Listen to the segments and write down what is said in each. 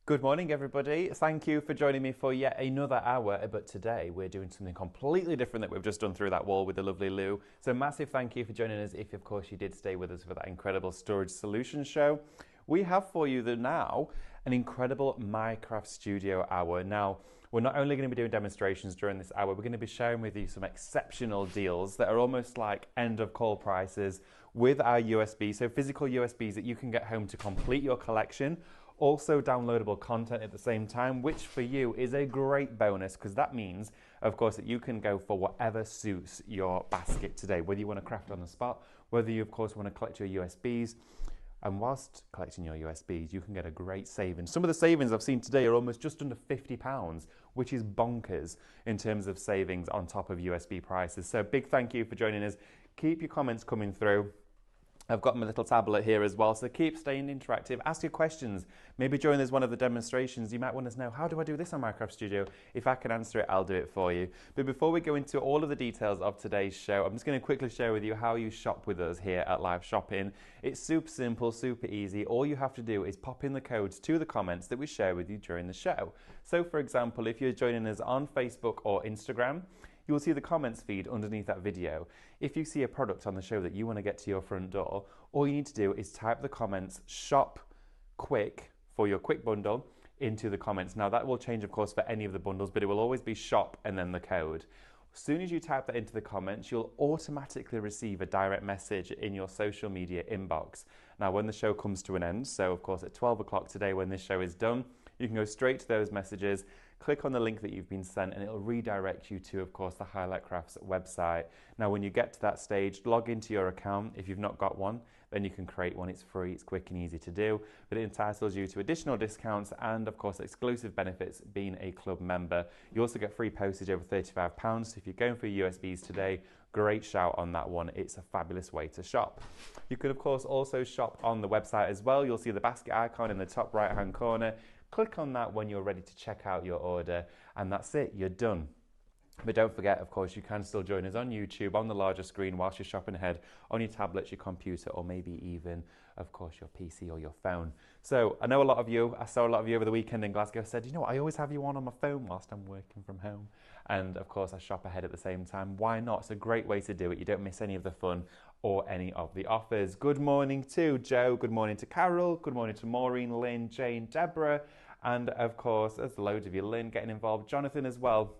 Good morning, everybody. Thank you for joining me for yet another hour. But today we're doing something completely different that we've just done through that wall with the lovely Lou. So, massive thank you for joining us. If, of course, you did stay with us for that incredible storage solution show, we have for you now an incredible Minecraft Studio hour. Now, we're not only going to be doing demonstrations during this hour, we're going to be sharing with you some exceptional deals that are almost like end of call prices with our USB. So, physical USBs that you can get home to complete your collection. Also downloadable content at the same time, which for you is a great bonus because that means, of course, that you can go for whatever suits your basket today, whether you want to craft on the spot, whether you, of course, want to collect your USBs. And whilst collecting your USBs, you can get a great saving. Some of the savings I've seen today are almost just under £50, which is bonkers in terms of savings on top of USB prices. So big thank you for joining us. Keep your comments coming through. I've got my little tablet here as well, so keep staying interactive. Ask your questions. Maybe during this one of the demonstrations, you might want to know, how do I do this on Minecraft Studio? If I can answer it, I'll do it for you. But before we go into all of the details of today's show, I'm just going to quickly share with you how you shop with us here at Live Shopping. It's super simple, super easy. All you have to do is pop in the codes to the comments that we share with you during the show. So, for example, if you're joining us on Facebook or Instagram, you will see the comments feed underneath that video. If you see a product on the show that you want to get to your front door, all you need to do is type the comments shop quick for your quick bundle into the comments. Now that will change, of course, for any of the bundles, but it will always be shop and then the code. As soon as you type that into the comments, you'll automatically receive a direct message in your social media inbox. Now, when the show comes to an end, so of course at 12 o'clock today when this show is done, you can go straight to those messages, click on the link that you've been sent, and it'll redirect you to, of course, the Highlight Crafts website. Now, when you get to that stage, log into your account. If you've not got one, then you can create one. It's free, it's quick and easy to do, but it entitles you to additional discounts and, of course, exclusive benefits being a club member. You also get free postage over £35. So if you're going for USBs today, great shout on that one. It's a fabulous way to shop. You can, of course, also shop on the website as well. You'll see the basket icon in the top right-hand corner. Click on that when you're ready to check out your order, and that's it, you're done. But don't forget, of course, you can still join us on YouTube on the larger screen whilst you're shopping ahead on your tablets, your computer, or maybe even, of course, your PC or your phone. So I know a lot of you, I saw a lot of you over the weekend in Glasgow said, you know what, I always have you on my phone whilst I'm working from home. And of course, I shop ahead at the same time. Why not? It's a great way to do it. You don't miss any of the fun or any of the offers. Good morning to Joe. Good morning to Carol. Good morning to Maureen, Lynn, Jane, Deborah. And of course, there's loads of you, Lynn getting involved, Jonathan as well.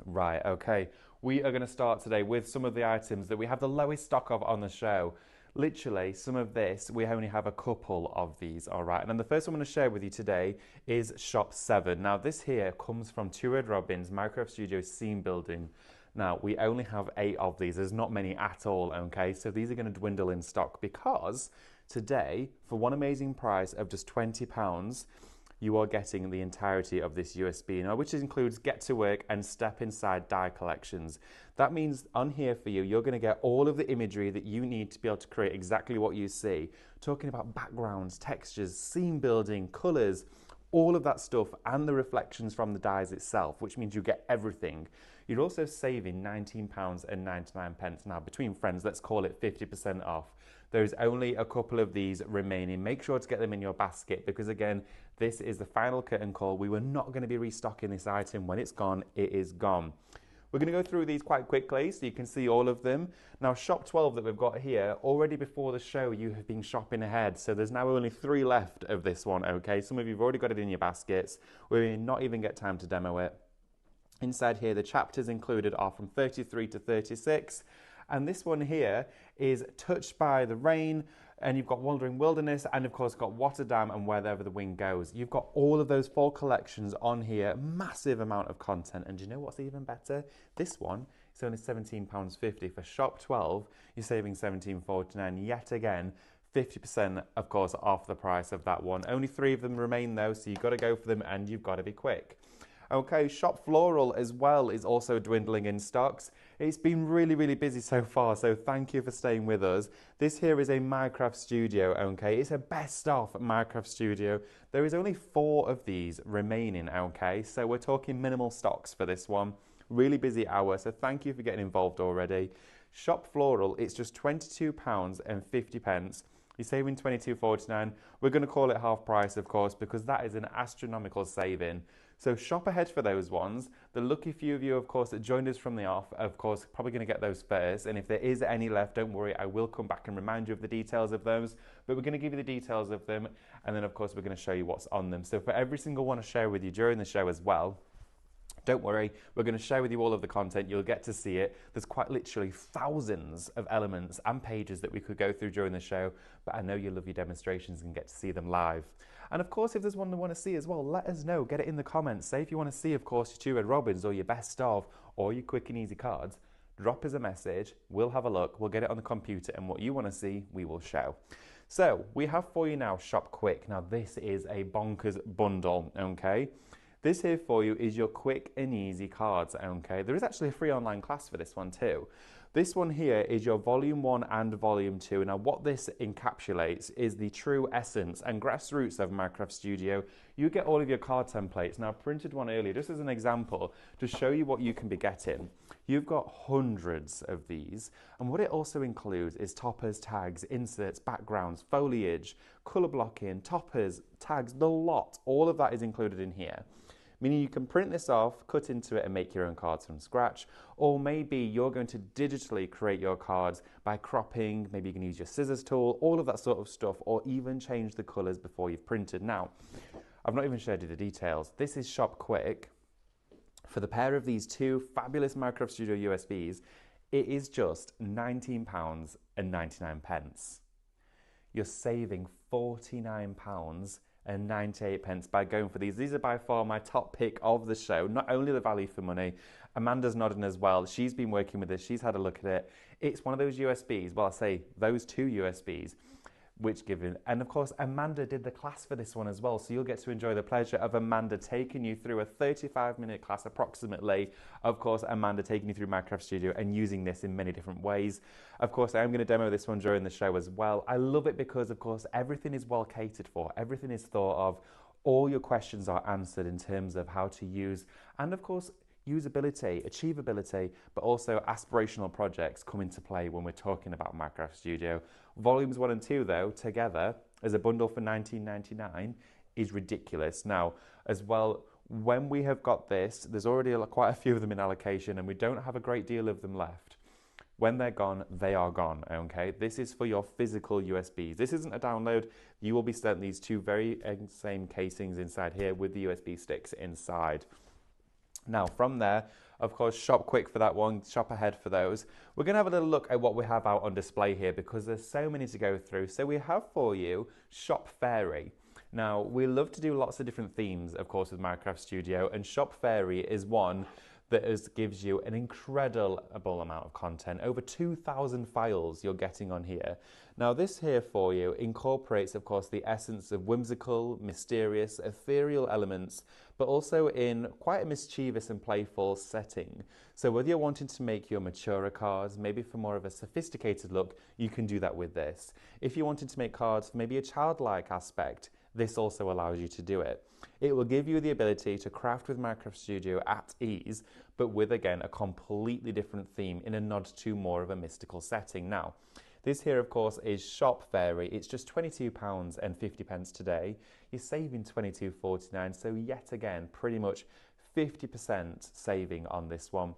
Right, okay. We are going to start today with some of the items that we have the lowest stock of on the show. Literally, some of this, we only have a couple of these, all right? And then the first one I'm going to share with you today is Shop 7. Now, this here comes from Two Red Robins, Minecraft Studio Scene Building. Now, we only have 8 of these. There's not many at all, okay? So these are going to dwindle in stock because today, for one amazing price of just £20, you are getting the entirety of this USB, now, which includes Get to Work and Step Inside die collections. That means on here for you, you're going to get all of the imagery that you need to be able to create exactly what you see. Talking about backgrounds, textures, scene building, colours, all of that stuff, and the reflections from the dies itself, which means you get everything. You're also saving £19.99. Now, between friends, let's call it 50% off. There's only a couple of these remaining. Make sure to get them in your basket because, again, this is the final curtain call. We were not going to be restocking this item. When it's gone, it is gone. We're going to go through these quite quickly so you can see all of them. Now, Shop 12 that we've got here, already before the show, you have been shopping ahead. So there's now only 3 left of this one, okay? Some of you have already got it in your baskets. We may not even get time to demo it. Inside here, the chapters included are from 33 to 36. And this one here is Touched by the Rain, and you've got Wandering Wilderness, and of course got Waterdam and Wherever the Wind Goes. You've got all of those 4 collections on here, massive amount of content. And do you know what's even better? This one is only £17.50. For Shop 12, you're saving £17.49 yet again. 50%, of course, off the price of that one. Only 3 of them remain though, so you've got to go for them and you've got to be quick. Okay, Shop Floral as well is also dwindling in stocks. It's been really, really busy so far, so thank you for staying with us. This here is a Minecraft Studio, okay? It's a best of Minecraft Studio. There is only 4 of these remaining, okay? So we're talking minimal stocks for this one. Really busy hour, so thank you for getting involved already. Shop Floral, it's just £22.50. You're saving $22.49. We're going to call it half price, of course, because that is an astronomical saving. So shop ahead for those ones. The lucky few of you, of course, that joined us from the off, of course, probably going to get those first. And if there is any left, don't worry, I will come back and remind you of the details of those. But we're going to give you the details of them. And then, of course, we're going to show you what's on them. So for every single one I share with you during the show as well, don't worry, we're going to share with you all of the content. You'll get to see it. There's quite literally thousands of elements and pages that we could go through during the show, but I know you love your demonstrations and get to see them live. And of course, if there's one you want to see as well, let us know. Get it in the comments. Say if you want to see, of course, your two Red Robins or your best of or your quick and easy cards, drop us a message. We'll have a look. We'll get it on the computer, and what you want to see, we will show. So we have for you now Shop Quick. Now this is a bonkers bundle, okay? This here for you is your quick and easy cards, okay? There is actually a free online class for this one too. This one here is your volume 1 and volume 2. Now what this encapsulates is the true essence and grassroots of Minecraft Studio. You get all of your card templates. Now I printed one earlier just as an example to show you what you can be getting. You've got hundreds of these, and what it also includes is toppers, tags, inserts, backgrounds, foliage, color blocking, toppers, tags, the lot. All of that is included in here. Meaning you can print this off, cut into it and make your own cards from scratch, or maybe you're going to digitally create your cards by cropping, maybe you can use your scissors tool, all of that sort of stuff, or even change the colours before you've printed. Now, I've not even shared you the details. This is Shop Quick. For the pair of these two fabulous Minecraft Studio USBs, it is just £19.99. You're saving £49.98 by going for these. These are by far my top pick of the show. Not only the value for money, Amanda's nodding as well. She's been working with this. She's had a look at it. It's one of those USBs, well, I say those two USBs, which given, and of course Amanda did the class for this one as well, so you'll get to enjoy the pleasure of Amanda taking you through a 35-minute class approximately. Of course, Amanda taking you through Minecraft Studio and using this in many different ways. Of course, I am going to demo this one during the show as well. I love it because, of course, everything is well catered for. Everything is thought of. All your questions are answered in terms of how to use, and of course, usability, achievability, but also aspirational projects come into play when we're talking about Minecraft Studio. Volumes 1 and 2, though, together as a bundle for $19.99 is ridiculous. Now, as well, when we have got this, there's already quite a few of them in allocation, and we don't have a great deal of them left. When they're gone, they are gone, okay? This is for your physical USBs. This isn't a download. You will be sent these two very same casings inside here with the USB sticks inside. Now, from there, of course, shop quick for that one, shop ahead for those. We're going to have a little look at what we have out on display here because there's so many to go through. So we have for you Shop Fairy. Now, we love to do lots of different themes, of course, with Minecraft Studio, and Shop Fairy is one that gives you an incredible amount of content. Over 2,000 files you're getting on here. Now this here for you incorporates, of course, the essence of whimsical, mysterious, ethereal elements, but also in quite a mischievous and playful setting. So whether you're wanting to make your maturer cards, maybe for more of a sophisticated look, you can do that with this. If you're wanting to make cards for maybe a childlike aspect, this also allows you to do it. It will give you the ability to craft with Minecraft Studio at ease, but with, again, a completely different theme in a nod to more of a mystical setting. Now, this here, of course, is Shop Fairy. It's just £22.50 today. You're saving $22.49, so yet again, pretty much 50% saving on this one.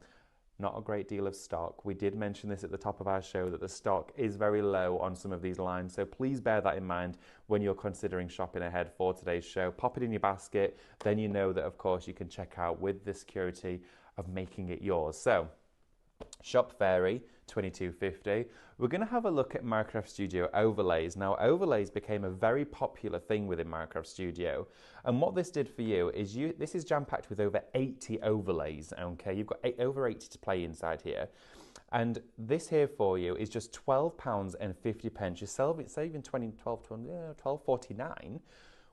Not a great deal of stock. We did mention this at the top of our show that the stock is very low on some of these lines, so please bear that in mind when you're considering shopping ahead for today's show. Pop it in your basket, then you know that, of course, you can check out with the security of making it yours. So, Shop Fairy, $22.50. We're going to have a look at Minecraft Studio overlays. Now, overlays became a very popular thing within Minecraft Studio. And what this did for you is this is jam-packed with over 80 overlays, okay? You've got over 80 to play inside here. And this here for you is just £12.50. You're saving $12.49,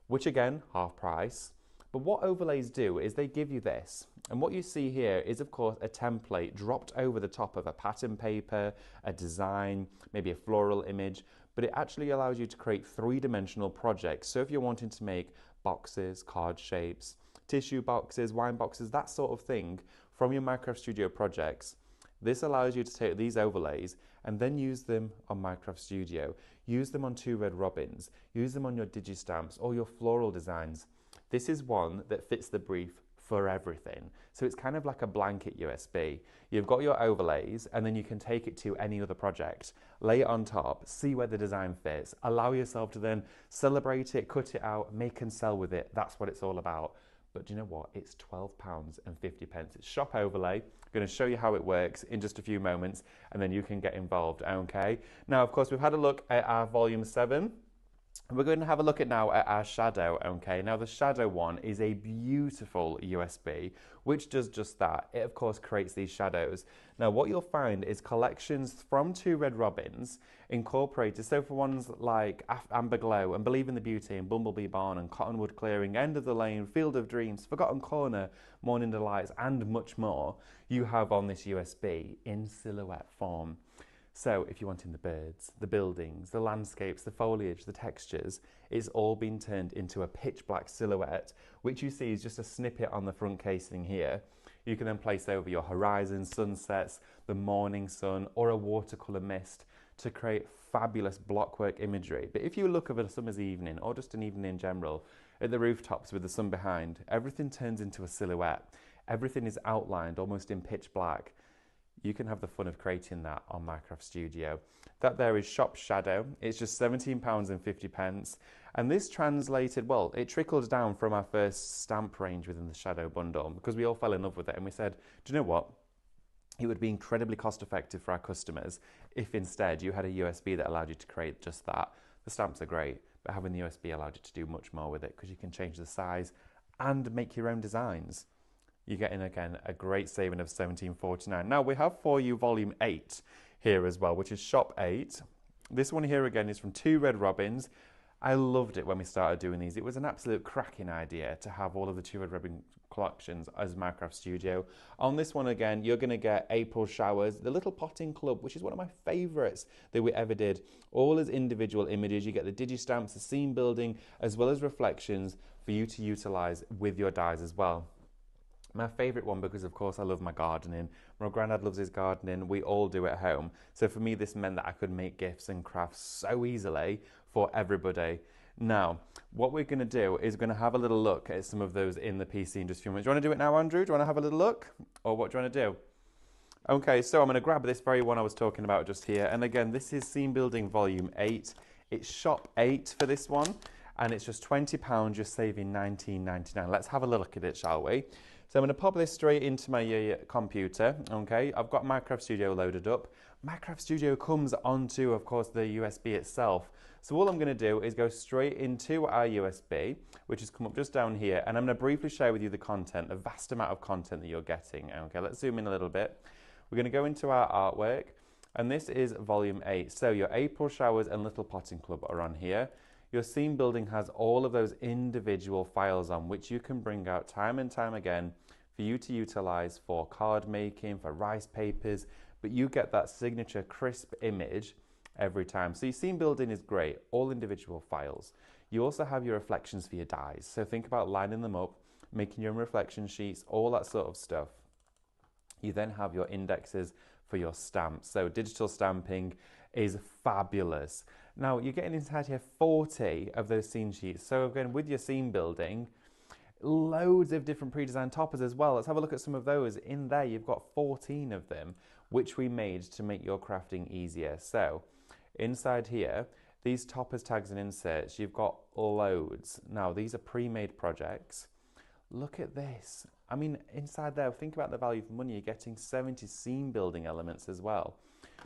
which again, half price. But what overlays do is they give you this. And what you see here is, of course, a template dropped over the top of a pattern paper, a design, maybe a floral image, but it actually allows you to create three-dimensional projects. So if you're wanting to make boxes, card shapes, tissue boxes, wine boxes, that sort of thing from your Minecraft Studio projects, this allows you to take these overlays and then use them on Minecraft Studio. Use them on 2 Red Robins. Use them on your digi-stamps or your floral designs. This is one that fits the brief for everything. So it's kind of like a blanket USB. You've got your overlays, and then you can take it to any other project, lay it on top, see where the design fits, allow yourself to then celebrate it, cut it out, make and sell with it. That's what it's all about. But do you know what? It's £12.50. It's shop overlay. I'm going to show you how it works in just a few moments, and then you can get involved, okay? Now, of course, we've had a look at our volume 7. We're going to have a look at now at our shadow, okay? Now the shadow one is a beautiful USB, which does just that. It of course creates these shadows. Now what you'll find is collections from 2 Red Robins incorporated. So for ones like Amber Glow and Believe in the Beauty and Bumblebee Barn and Cottonwood Clearing, End of the Lane, Field of Dreams, Forgotten Corner, Morning Delights, and much more, you have on this USB in silhouette form. So if you're wanting the birds, the buildings, the landscapes, the foliage, the textures, it's all been turned into a pitch black silhouette, which you see is just a snippet on the front casing here. You can then place over your horizons, sunsets, the morning sun, or a watercolour mist to create fabulous blockwork imagery. But if you look over a summer's evening, or just an evening in general, at the rooftops with the sun behind, everything turns into a silhouette. Everything is outlined almost in pitch black. You can have the fun of creating that on Minecraft Studio. That there is Shop Shadow. It's just £17.50. And this translated, well, it trickled down from our first stamp range within the Shadow bundle because we all fell in love with it and we said, do you know what? It would be incredibly cost effective for our customers if instead you had a USB that allowed you to create just that. The stamps are great, but having the USB allowed you to do much more with it because you can change the size and make your own designs. You're getting, again, a great saving of £17.49. Now, we have for you Volume 8 here as well, which is Shop 8. This one here, again, is from 2 Red Robins. I loved it when we started doing these. It was an absolute cracking idea to have all of the 2 Red Robin collections as Minecraft Studio. On this one, again, you're going to get April Showers, the Little Potting Club, which is one of my favourites that we ever did. All as individual images. You get the digi-stamps, the scene building, as well as reflections for you to utilise with your dies as well. My favourite one because, of course, I love my gardening. My granddad loves his gardening. We all do at home. So for me, this meant that I could make gifts and crafts so easily for everybody. Now, what we're going to do is we're going to have a little look at some of those in the PC in just a few minutes. Do you want to do it now, Andrew? Do you want to have a little look? Or what do you want to do? Okay, so I'm going to grab this very one I was talking about just here. And again, this is Scene Building Volume 8. It's Shop 8 for this one. And it's just £20, just saving £19.99. Let's have a look at it, shall we? So I'm going to pop this straight into my computer, okay? I've got Minecraft Studio loaded up. Minecraft Studio comes onto, of course, the USB itself. So all I'm going to do is go straight into our USB, which has come up just down here, and I'm going to briefly share with you the content, the vast amount of content that you're getting, okay? Let's zoom in a little bit. We're going to go into our artwork, and this is Volume 8. So your April Showers and Little Potting Club are on here. Your scene building has all of those individual files on which you can bring out time and time again for you to utilize for card making, for rice papers, but you get that signature crisp image every time. So your scene building is great, all individual files. You also have your reflections for your dies. So think about lining them up, making your own reflection sheets, all that sort of stuff. You then have your indexes for your stamps. So digital stamping is fabulous. Now you're getting inside here 40 of those scene sheets. So again, with your scene building, loads of different pre-designed toppers as well. Let's have a look at some of those. In there, you've got 14 of them, which we made to make your crafting easier. So inside here, these toppers, tags, and inserts, you've got loads. Now, these are pre-made projects. Look at this. I mean, inside there, think about the value for money. You're getting 70 scene building elements as well.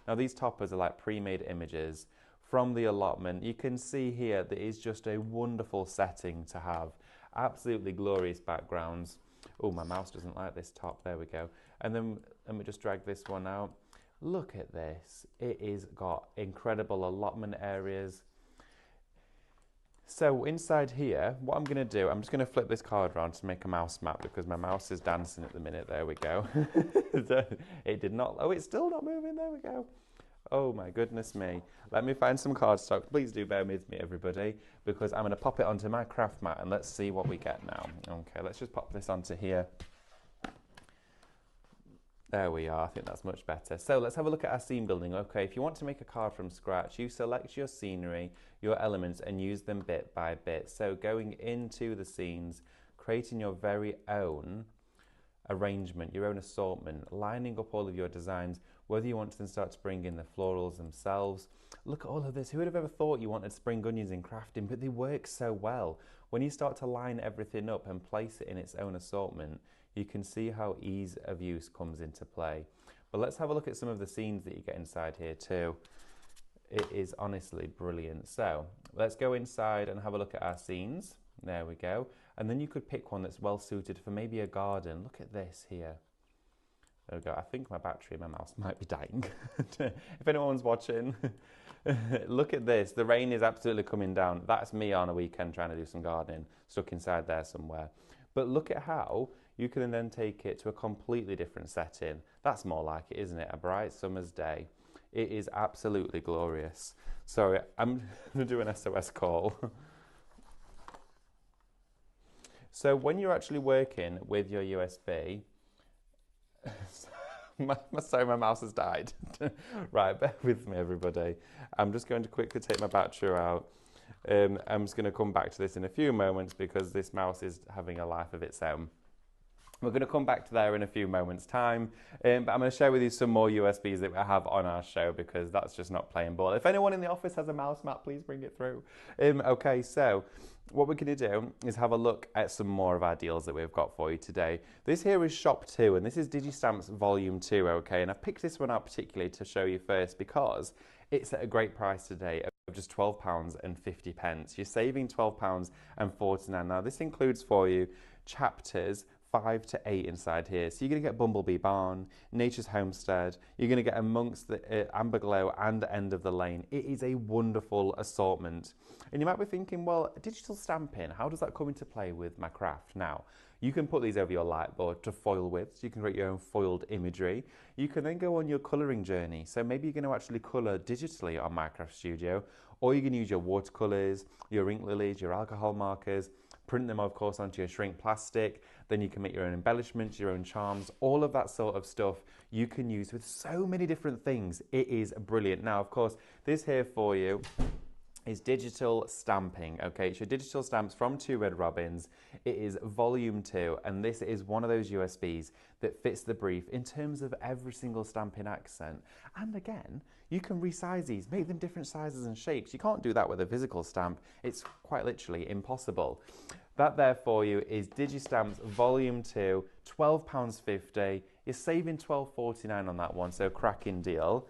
Now, these toppers are like pre-made images from the allotment. You can see here that it's just a wonderful setting to have. Absolutely glorious backgrounds. Oh, my mouse doesn't like this top. There we go. And then let me just drag this one out. Look at this. It is got incredible allotment areas. So inside here, what I'm going to do, I'm just going to flip this card around to make a mouse map because my mouse is dancing at the minute. There we go. It did not, oh, it's still not moving. There we go. Oh my goodness me. Let me find some cardstock. Please do bear with me, everybody, because I'm going to pop it onto my craft mat and let's see what we get now. Okay, let's just pop this onto here. There we are, I think that's much better. So let's have a look at our scene building. Okay, if you want to make a card from scratch, you select your scenery, your elements, and use them bit by bit. So going into the scenes, creating your very own arrangement, your own assortment, lining up all of your designs, whether you want to then start to bring in the florals themselves. Look at all of this. Who would have ever thought you wanted spring onions in crafting, but they work so well. When you start to line everything up and place it in its own assortment, you can see how ease of use comes into play. But let's have a look at some of the scenes that you get inside here too. It is honestly brilliant. So let's go inside and have a look at our scenes. There we go. And then you could pick one that's well suited for maybe a garden. Look at this here. There we go. I think my battery in my mouse might be dying. If anyone's watching, look at this. The rain is absolutely coming down. That's me on a weekend trying to do some gardening, stuck inside there somewhere. But look at how you can then take it to a completely different setting. That's more like it, isn't it? A bright summer's day. It is absolutely glorious. Sorry, I'm going to do an SOS call. So when you're actually working with your USB, sorry, my mouse has died. Right, bear with me, everybody. I'm just going to quickly take my battery out. I'm just going to come back to this in a few moments because this mouse is having a life of its own. We're going to come back to there in a few moments' time, but I'm going to share with you some more USBs that we have on our show because that's just not playing ball. If anyone in the office has a mouse mat, please bring it through. Okay, so what we're going to do is have a look at some more of our deals that we've got for you today. This here is Shop 2, and this is Digistamps Volume 2, okay? And I've picked this one out particularly to show you first because it's at a great price today of just £12.50. You're saving £12.49. Now, this includes for you chapters 5 to 8 inside here. So you're going to get Bumblebee Barn, Nature's Homestead, you're going to get Amongst the Amber Glow and End of the Lane. It is a wonderful assortment. And you might be thinking, well, digital stamping, how does that come into play with my craft? Now, you can put these over your light board to foil with, so you can create your own foiled imagery. You can then go on your colouring journey. So maybe you're going to actually colour digitally on Minecraft Studio, or you can use your watercolours, your ink lilies, your alcohol markers, print them, of course, onto your shrink plastic. Then you can make your own embellishments, your own charms, all of that sort of stuff you can use with so many different things. It is brilliant. Now, of course, this here for you is digital stamping, okay? It's your digital stamps from Two Red Robins. It is volume 2, and this is one of those USBs that fits the brief in terms of every single stamping accent. And again, you can resize these, make them different sizes and shapes. You can't do that with a physical stamp. It's quite literally impossible. That there for you is Digistamps Volume 2, £12.50. You're saving £12.49 on that one, so cracking deal.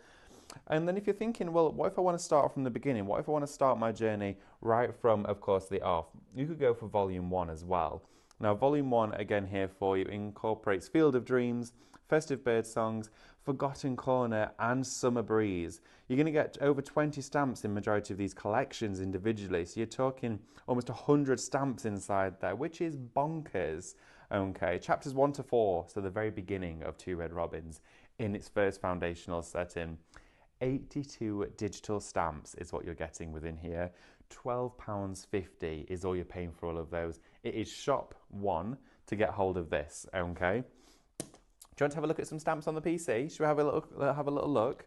And then if you're thinking, well, what if I want to start from the beginning? What if I want to start my journey right from, of course, the off? You could go for Volume 1 as well. Now, Volume 1, again here for you, incorporates Field of Dreams, Festive Bird Songs, Forgotten Corner, and Summer Breeze. You're going to get over 20 stamps in majority of these collections individually. So you're talking almost 100 stamps inside there, which is bonkers. Okay, chapters 1 to 4, so the very beginning of Two Red Robins in its first foundational setting. 82 digital stamps is what you're getting within here. £12.50 is all you're paying for all of those. It is shop 1 to get hold of this, okay? Do you want to have a look at some stamps on the PC? Should we have a little look?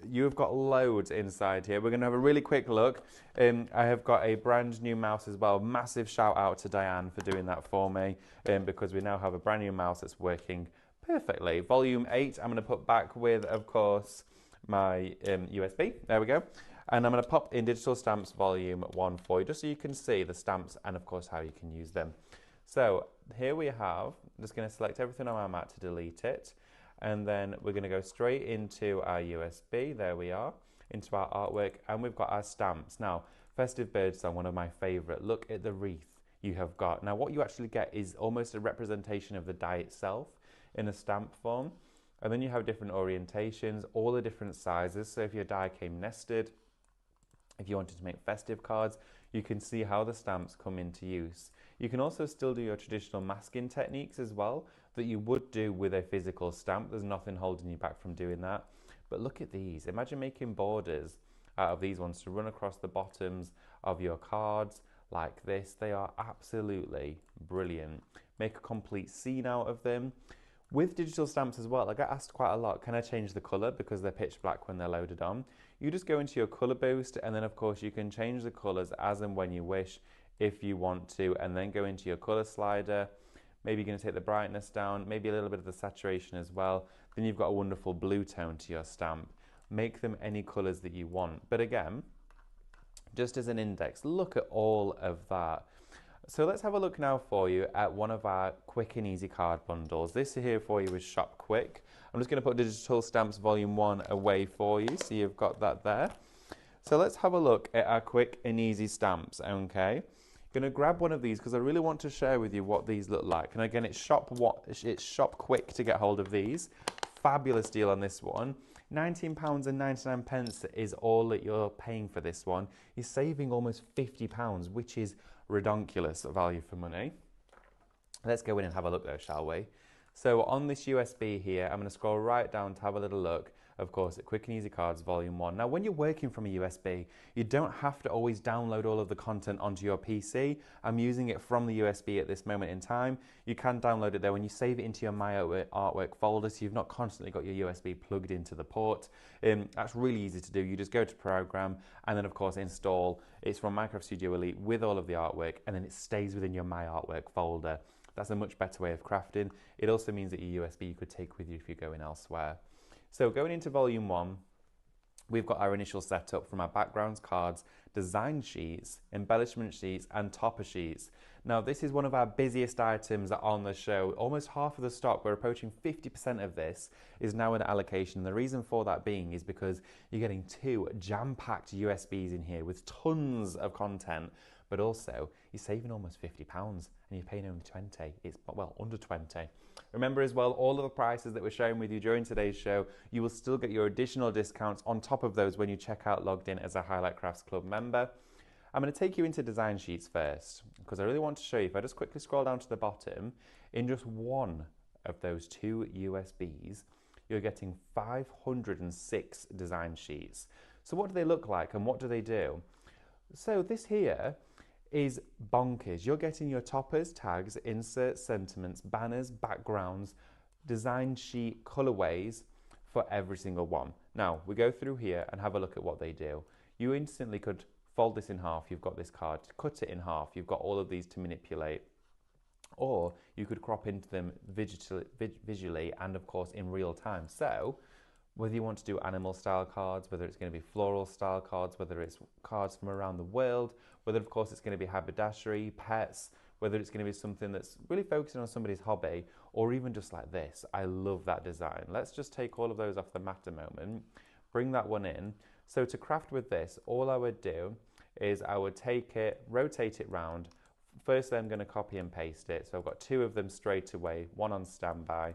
You've got loads inside here. We're going to have a really quick look. I have got a brand new mouse as well. Massive shout out to Diane for doing that for me because we now have a brand new mouse that's working perfectly. Volume 8 I'm going to put back with, of course, my USB. There we go. And I'm going to pop in Digital Stamps Volume 1 for you, just so you can see the stamps and, of course, how you can use them. So here we have, I'm just going to select everything on our mat to delete it. And then we're going to go straight into our USB. There we are, into our artwork. And we've got our stamps. Now, Festive Birdsong, one of my favourite. Look at the wreath you have got. Now, what you actually get is almost a representation of the die itself in a stamp form. And then you have different orientations, all the different sizes. So if your die came nested, if you wanted to make festive cards, you can see how the stamps come into use. You can also still do your traditional masking techniques as well that you would do with a physical stamp. There's nothing holding you back from doing that. But look at these. Imagine making borders out of these ones to run across the bottoms of your cards like this. They are absolutely brilliant. Make a complete scene out of them. With digital stamps as well, I get asked quite a lot, can I change the colour because they're pitch black when they're loaded on? You just go into your colour boost, and then of course you can change the colours as and when you wish if you want to, and then go into your colour slider. Maybe you're going to take the brightness down, maybe a little bit of the saturation as well. Then you've got a wonderful blue tone to your stamp. Make them any colours that you want. But again, just as an index, look at all of that. So let's have a look now for you at one of our quick and easy card bundles. This here for you is Shop Quick. I'm just going to put Digital Stamps Volume 1 away for you, so you've got that there. So let's have a look at our quick and easy stamps, okay? I'm going to grab one of these because I really want to share with you what these look like. And again, it's Shop Quick to get hold of these. Fabulous deal on this one. £19.99 is all that you're paying for this one. You're saving almost £50, which is ridiculous value for money. Let's go in and have a look though, shall we? So on this USB here, I'm going to scroll right down to have a little look, of course, at Quick and Easy Cards Volume 1. Now, when you're working from a USB, you don't have to always download all of the content onto your PC. I'm using it from the USB at this moment in time. You can download it there when you save it into your My Artwork folder, so you've not constantly got your USB plugged into the port. That's really easy to do. You just go to Program and then, of course, install. It's from Minecraft Studio Elite with all of the artwork, and then it stays within your My Artwork folder. That's a much better way of crafting. It also means that your USB you could take with you if you're going elsewhere. So going into Volume 1, we've got our initial setup from our backgrounds, cards, design sheets, embellishment sheets, and topper sheets. Now, this is one of our busiest items on the show. Almost half of the stock, we're approaching 50% of this, is now in allocation. The reason for that being is because you're getting 2 jam-packed USBs in here with tons of content, but also you're saving almost £50 and you're paying only 20. It's, well, under 20. Remember as well, all of the prices that we're sharing with you during today's show, you will still get your additional discounts on top of those when you check out logged in as a Highlight Crafts Club member. I'm going to take you into design sheets first because I really want to show you, if I just quickly scroll down to the bottom, in just one of those 2 USBs, you're getting 506 design sheets. So what do they look like and what do they do? So this here is bonkers. You're getting your toppers, tags, inserts, sentiments, banners, backgrounds, design sheet, colorways for every single one. Now, we go through here and have a look at what they do. You instantly could fold this in half. You've got this card. Cut it in half. You've got all of these to manipulate. Or you could crop into them visually and, of course, in real time. So whether you want to do animal style cards, whether it's going to be floral style cards, whether it's cards from around the world, whether of course it's going to be haberdashery, pets, whether it's going to be something that's really focusing on somebody's hobby, or even just like this. I love that design. Let's just take all of those off the mat a moment, bring that one in. So to craft with this, all I would do is I would take it, rotate it round. Firstly, I'm going to copy and paste it. So I've got 2 of them straight away, one on standby.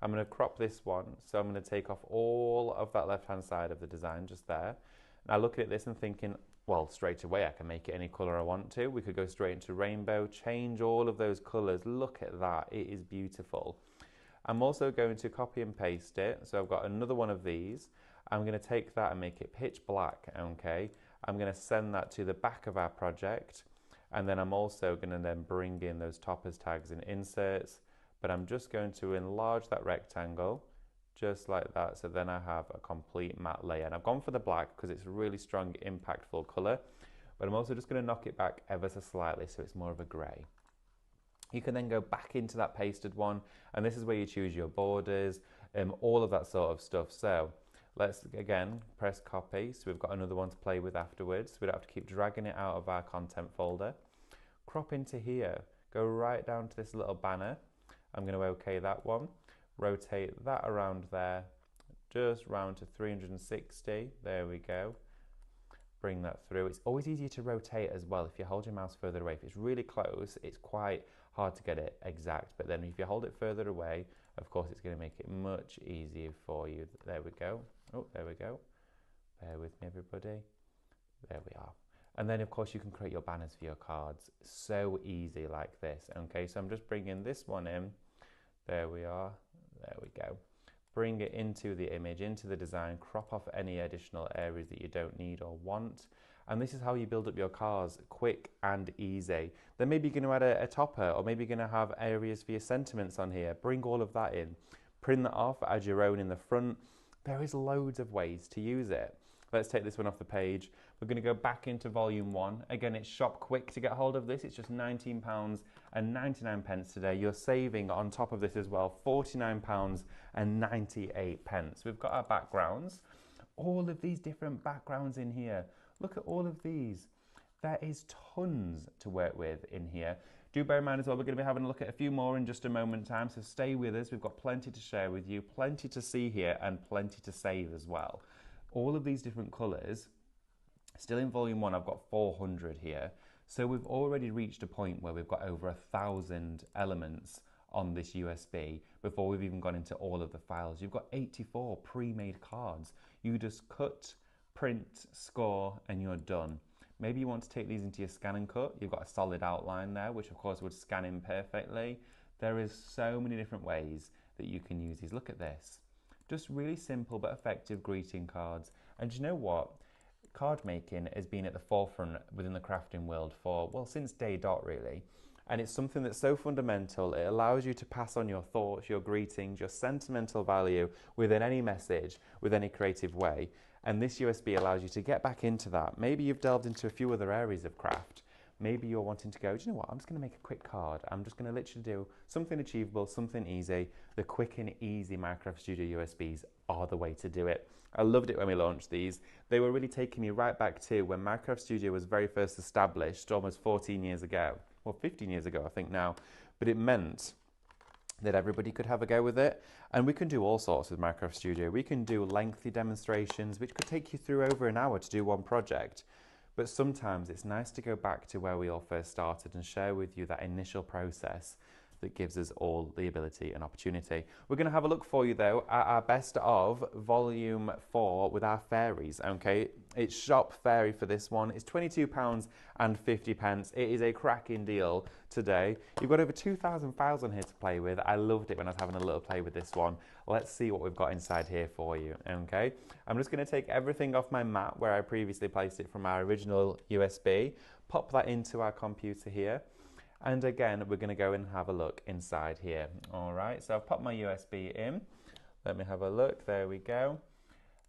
I'm going to crop this one, so I'm going to take off all of that left-hand side of the design just there. Now looking at this and thinking, well, straight away I can make it any colour I want to. We could go straight into rainbow, change all of those colours. Look at that, it is beautiful. I'm also going to copy and paste it, so I've got another one of these. I'm going to take that and make it pitch black, okay? I'm going to send that to the back of our project, and then I'm also going to then bring in those toppers, tags and inserts. But I'm just going to enlarge that rectangle, just like that, so then I have a complete matte layer. And I've gone for the black because it's a really strong, impactful colour, but I'm also just going to knock it back ever so slightly so it's more of a grey. You can then go back into that pasted one, and this is where you choose your borders, all of that sort of stuff. So let's, again, press copy, so we've got another one to play with afterwards, so we don't have to keep dragging it out of our content folder. Crop into here, go right down to this little banner. I'm going to OK that one, rotate that around there, just round to 360, there we go. Bring that through. It's always easier to rotate as well if you hold your mouse further away. If it's really close, it's quite hard to get it exact, but then if you hold it further away, of course it's going to make it much easier for you. There we go. Oh, there we go. Bear with me, everybody. There we are. And then, of course, you can create your banners for your cards. So easy like this. Okay, so I'm just bringing this one in. There we are. There we go. Bring it into the image, into the design, crop off any additional areas that you don't need or want. And this is how you build up your cars, quick and easy. Then maybe you're going to add a topper, or maybe you're going to have areas for your sentiments on here. Bring all of that in. Print that off, add your own in the front. There is loads of ways to use it. Let's take this one off the page. We're going to go back into volume 1. Again, it's shop quick to get hold of this. It's just £19.99 today. You're saving on top of this as well, £49.98. We've got our backgrounds. All of these different backgrounds in here. Look at all of these. There is tons to work with in here. Do bear in mind as well, we're going to be having a look at a few more in just a moment time, so stay with us. We've got plenty to share with you, plenty to see here, and plenty to save as well. All of these different colours, still in volume 1, I've got 400 here. So we've already reached a point where we've got over 1,000 elements on this USB before we've even gone into all of the files. You've got 84 pre-made cards. You just cut, print, score, and you're done. Maybe you want to take these into your scan and cut. You've got a solid outline there, which of course would scan in perfectly. There is so many different ways that you can use these. Look at this. Just really simple but effective greeting cards. And do you know what? Card making has been at the forefront within the crafting world for, well, since day dot really. And it's something that's so fundamental. It allows you to pass on your thoughts, your greetings, your sentimental value within any message, with any creative way. And this USB allows you to get back into that. Maybe you've delved into a few other areas of craft. Maybe you're wanting to go, do you know what, I'm just going to make a quick card. I'm just going to literally do something achievable, something easy. The quick and easy Minecraft Studio USBs are the way to do it. I loved it when we launched these. They were really taking me right back to when Minecraft Studio was very first established, almost 14 years ago. Well, 15 years ago, I think now. But it meant that everybody could have a go with it. And we can do all sorts with Minecraft Studio. We can do lengthy demonstrations, which could take you through over an hour to do one project. But sometimes it's nice to go back to where we all first started and share with you that initial process that gives us all the ability and opportunity. We're going to have a look for you though at our best of volume 4 with our fairies. Okay, it's shop fairy for this one. It's £22.50. It is a cracking deal today. You've got over 2,000 files on here to play with. I loved it when I was having a little play with this one. Let's see what we've got inside here for you. Okay, I'm just going to take everything off my mat where I previously placed it from our original USB, pop that into our computer here. And again, we're going to go and have a look inside here. All right, so I've popped my USB in. Let me have a look. There we go.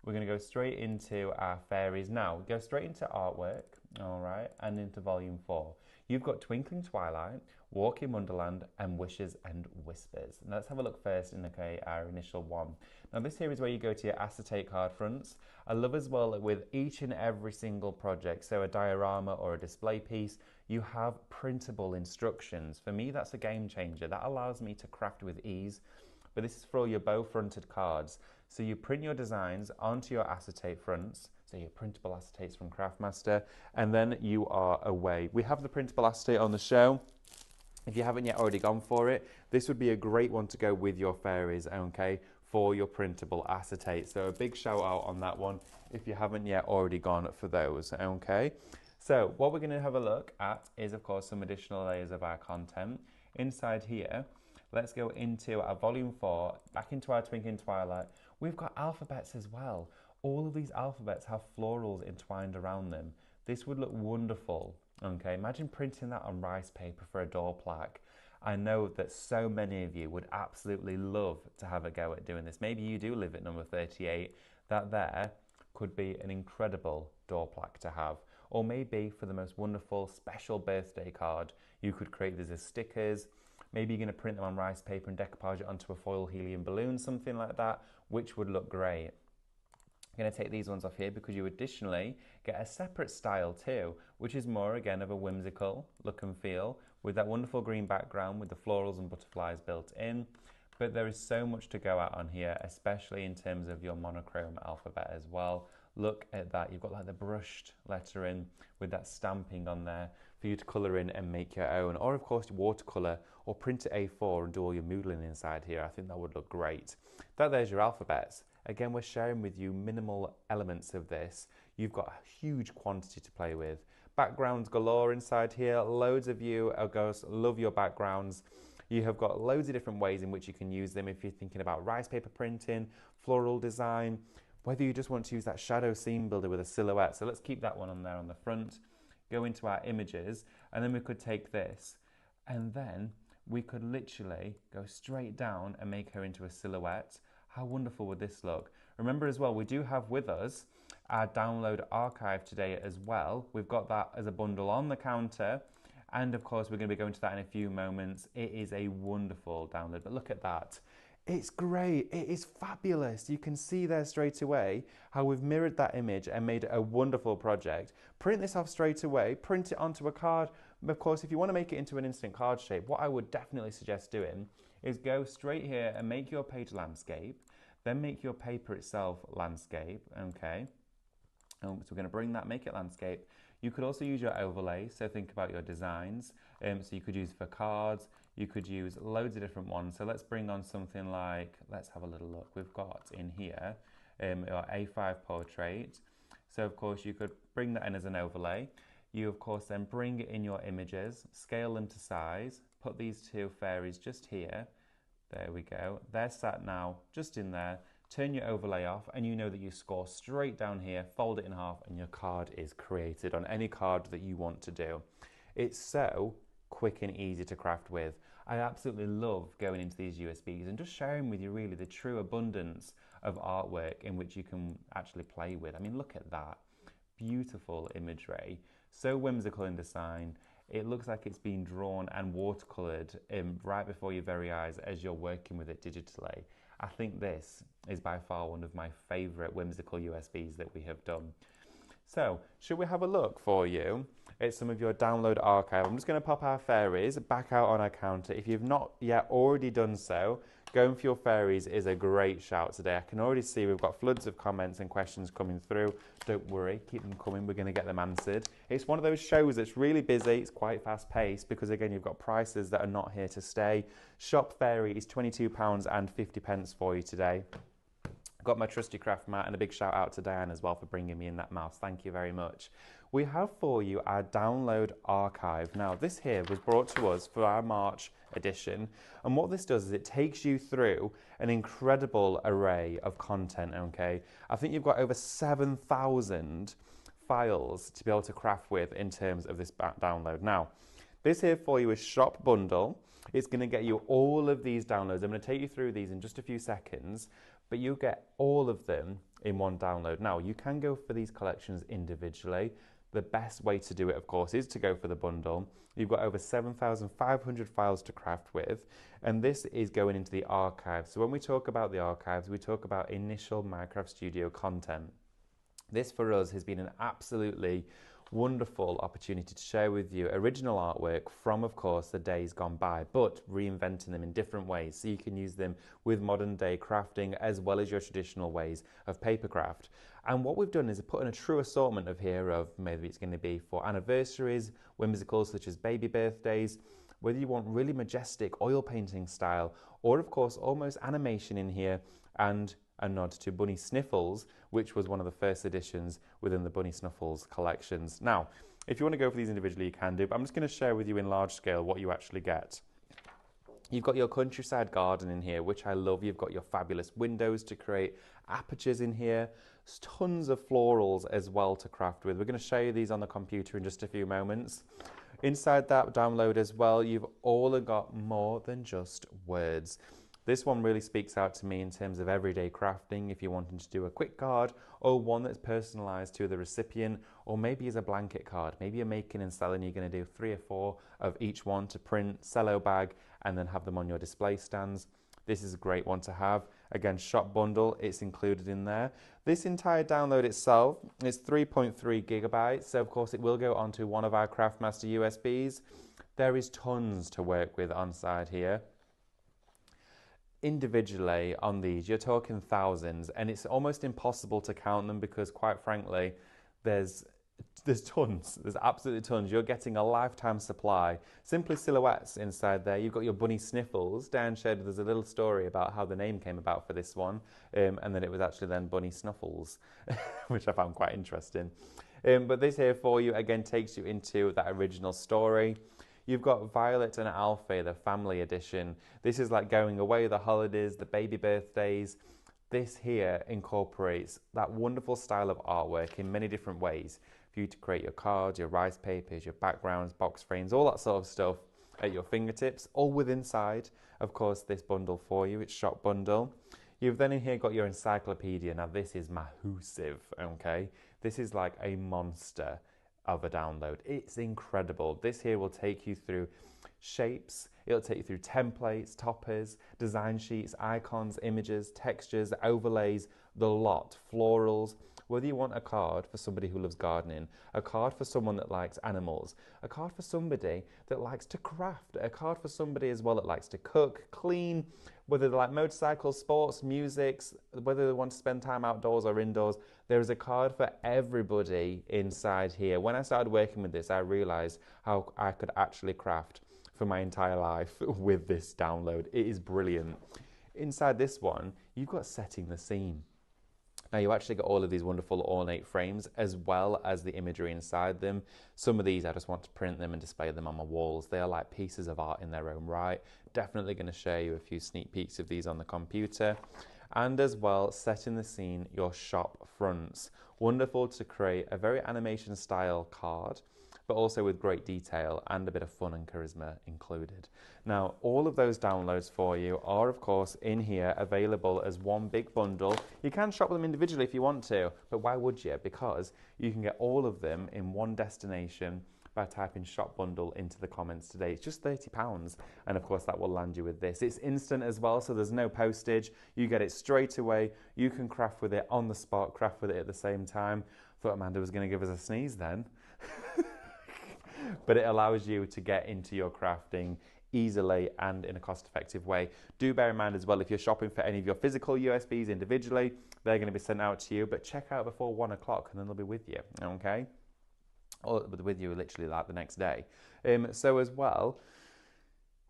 We're going to go straight into our fairies now. We go straight into artwork, all right, and into volume 4. You've got Twinkling Twilight, Walking Wonderland, and Wishes and Whispers. Now let's have a look first in our initial one. Now this here is where you go to your acetate card fronts. I love as well with each and every single project, so a diorama or a display piece, you have printable instructions. For me, that's a game changer. That allows me to craft with ease. But this is for all your bow-fronted cards. So you print your designs onto your acetate fronts, so your printable acetates from Craftmaster, and then you are away. We have the printable acetate on the show. If you haven't yet already gone for it, this would be a great one to go with your fairies, okay, for your printable acetate. So a big shout out on that one if you haven't yet already gone for those, okay. So what we're going to have a look at is, of course, some additional layers of our content. Inside here, let's go into our volume 4, back into our Twinkling Twilight. We've got alphabets as well. All of these alphabets have florals entwined around them. This would look wonderful, okay? Imagine printing that on rice paper for a door plaque. I know that so many of you would absolutely love to have a go at doing this. Maybe you do live at number 38. That there could be an incredible door plaque to have. Or maybe for the most wonderful special birthday card, you could create these as stickers. Maybe you're going to print them on rice paper and decoupage it onto a foil helium balloon, something like that, which would look great. I'm going to take these ones off here because you additionally get a separate style too, which is more again of a whimsical look and feel with that wonderful green background with the florals and butterflies built in. But there is so much to go at on here, especially in terms of your monochrome alphabet as well. Look at that, you've got like the brushed lettering with that stamping on there for you to colour in and make your own. Or of course watercolour or print it A4 and do all your moodling inside here. I think that would look great. There's your alphabets. Again, we're sharing with you minimal elements of this. You've got a huge quantity to play with. Backgrounds galore inside here. Loads of you, girls, love your backgrounds. You have got loads of different ways in which you can use them if you're thinking about rice paper printing, floral design, whether you just want to use that shadow scene builder with a silhouette. So let's keep that one on there on the front, go into our images, and then we could take this, and then we could literally go straight down and make her into a silhouette. How wonderful would this look? Remember as well, we do have with us our download archive today as well. We've got that as a bundle on the counter. And of course, we're going to be going to that in a few moments. It is a wonderful download, but look at that. It's great. It is fabulous. You can see there straight away how we've mirrored that image and made it a wonderful project. Print this off straight away, print it onto a card. Of course, if you want to make it into an instant card shape, what I would definitely suggest doing is go straight here and make your page landscape, then make your paper itself landscape, okay? So we're going to bring that, make it landscape. You could also use your overlay, so think about your designs. So you could use for cards, you could use loads of different ones. So let's bring on something like, let's have a little look. We've got in here our A5 portrait. So of course you could bring that in as an overlay. You of course then bring it in your images, scale them to size, put these two fairies just here. There we go. They're sat now just in there. Turn your overlay off and you know that you score straight down here, fold it in half and your card is created on any card that you want to do. It's so quick and easy to craft with. I absolutely love going into these USBs and just sharing with you really the true abundance of artwork in which you can actually play with. I mean, look at that. Beautiful imagery, so whimsical in design. It looks like it's been drawn and watercolored right before your very eyes as you're working with it digitally. I think this is by far one of my favourite whimsical USBs that we have done. So, should we have a look for you at some of your download archive? I'm just going to pop our fairies back out on our counter. If you've not yet already done so, going for your fairies is a great shout today. I can already see we've got floods of comments and questions coming through. Don't worry, keep them coming, we're going to get them answered. It's one of those shows that's really busy, it's quite fast paced because again you've got prices that are not here to stay. Shop Fairy is £22.50 for you today. Got my trusty craft mat, and a big shout out to Diane as well for bringing me in that mouse. Thank you very much. We have for you our download archive. Now this here was brought to us for our March edition, and what this does is it takes you through an incredible array of content, okay? I think you've got over 7,000 files to be able to craft with in terms of this download. Now, this here for you is Shop Bundle. It's going to get you all of these downloads. I'm going to take you through these in just a few seconds, but you'll get all of them in one download. Now, you can go for these collections individually. The best way to do it, of course, is to go for the bundle. You've got over 7,500 files to craft with, and this is going into the archive. So when we talk about the archives, we talk about initial Minecraft Studio content. This for us has been an absolutely wonderful opportunity to share with you original artwork from, of course, the days gone by, but reinventing them in different ways so you can use them with modern day crafting as well as your traditional ways of papercraft. And what we've done is put in a true assortment of here of maybe it's going to be for anniversaries, whimsicals such as baby birthdays, whether you want really majestic oil painting style, or of course almost animation in here, and a nod to Bunny Sniffles, which was one of the first editions within the Bunny Snuffles collections. Now, if you want to go for these individually, you can do, but I'm just going to share with you in large scale what you actually get. You've got your countryside garden in here, which I love. You've got your fabulous windows to create apertures in here. There's tons of florals as well to craft with. We're going to show you these on the computer in just a few moments. Inside that download as well, you've all got more than just words. This one really speaks out to me in terms of everyday crafting, if you're wanting to do a quick card or one that's personalised to the recipient, or maybe as a blanket card. Maybe you're making and selling, you're going to do 3 or 4 of each one to print, cello bag, and then have them on your display stands. This is a great one to have. Again, Shop Bundle, it's included in there. This entire download itself is 3.3 gigabytes, so of course it will go onto one of our Craftmaster USBs. There is tons to work with on side here. Individually on these, you're talking thousands, and it's almost impossible to count them because, quite frankly, there's tons. There's absolutely tons. You're getting a lifetime supply. Simply silhouettes inside there. You've got your Bunny Sniffles. Dan shared there's a little story about how the name came about for this one, and then it was actually then Bunny Snuffles, which I found quite interesting. But this here for you again takes you into that original story. You've got Violet and Alfie, the family edition. This is like going away, the holidays, the baby birthdays. This here incorporates that wonderful style of artwork in many different ways for you to create your cards, your rice papers, your backgrounds, box frames, all that sort of stuff at your fingertips, all with inside, of course, this bundle for you. It's shop bundle. You've then in here got your encyclopedia. Now this is massive, okay? This is like a monster of a download. It's incredible. This here will take you through shapes, it'll take you through templates, toppers, design sheets, icons, images, textures, overlays, the lot, florals. Whether you want a card for somebody who loves gardening, a card for someone that likes animals, a card for somebody that likes to craft, a card for somebody as well that likes to cook, clean, whether they like motorcycles, sports, music, whether they want to spend time outdoors or indoors, there is a card for everybody inside here. When I started working with this, I realized how I could actually craft for my entire life with this download. It is brilliant. Inside this one, you've got setting the scene. Now you actually get all of these wonderful ornate frames as well as the imagery inside them. Some of these I just want to print them and display them on my walls. They are like pieces of art in their own right. Definitely going to show you a few sneak peeks of these on the computer. And as well, setting the scene, your shop fronts. Wonderful to create a very animation style card, but also with great detail and a bit of fun and charisma included. Now, all of those downloads for you are, of course, in here, available as one big bundle. You can shop them individually if you want to, but why would you? Because you can get all of them in one destination by typing shop bundle into the comments today. It's just £30, and of course that will land you with this. It's instant as well, so there's no postage. You get it straight away. You can craft with it on the spot, craft with it at the same time. Thought Amanda was going to give us a sneeze then. But it allows you to get into your crafting easily and in a cost-effective way. Do bear in mind as well, if you're shopping for any of your physical USBs individually, they're going to be sent out to you, but check out before 1 o'clock and then they'll be with you, okay? Or with you literally like the next day. So as well,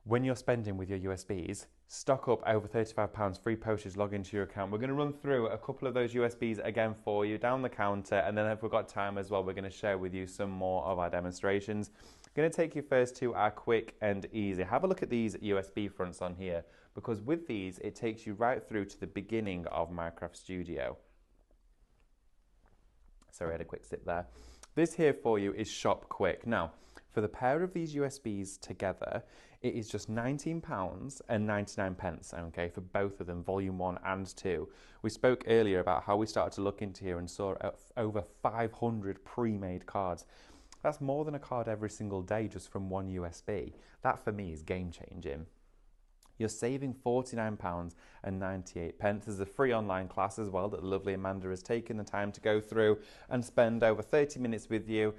when you're spending with your USBs, stock up over £35 free postage, log into your account. We're going to run through a couple of those USBs again for you down the counter, and then if we've got time as well, we're going to share with you some more of our demonstrations. I'm going to take you first to our quick and easy. Have a look at these USB fronts on here, because with these, it takes you right through to the beginning of Minecraft Studio. Sorry, I had a quick sip there. This here for you is Shop Quick. Now, for the pair of these USBs together, it is just £19.99, okay, for both of them, Volume 1 and 2. We spoke earlier about how we started to look into here and saw over 500 pre-made cards. That's more than a card every single day just from one USB. That for me is game-changing. You're saving £49.98. There's a free online class as well that the lovely Amanda has taken the time to go through and spend over 30 minutes with you,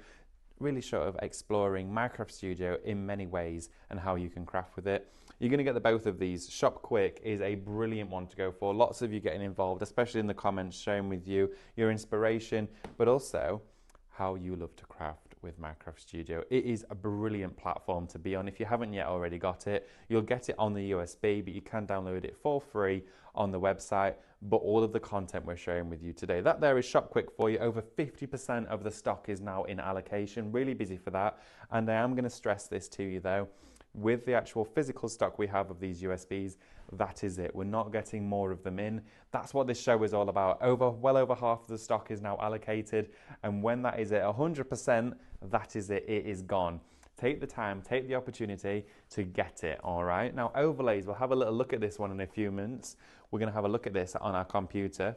really sort of exploring Minecraft Studio in many ways and how you can craft with it. You're going to get the both of these. Shop Quick is a brilliant one to go for. Lots of you getting involved, especially in the comments, sharing with you your inspiration, but also how you love to craft with Minecraft Studio. It is a brilliant platform to be on. If you haven't yet already got it, you'll get it on the USB, but you can download it for free on the website. But all of the content we're sharing with you today, that there is Shop Quick for you. Over 50% of the stock is now in allocation. Really busy for that. And I am going to stress this to you though, with the actual physical stock we have of these USBs, that is it. We're not getting more of them in. That's what this show is all about. Well over half of the stock is now allocated. And when that is at 100%, that is it. It is gone. Take the time, take the opportunity to get it, all right? Now, overlays, we'll have a little look at this one in a few minutes. We're going to have a look at this on our computer.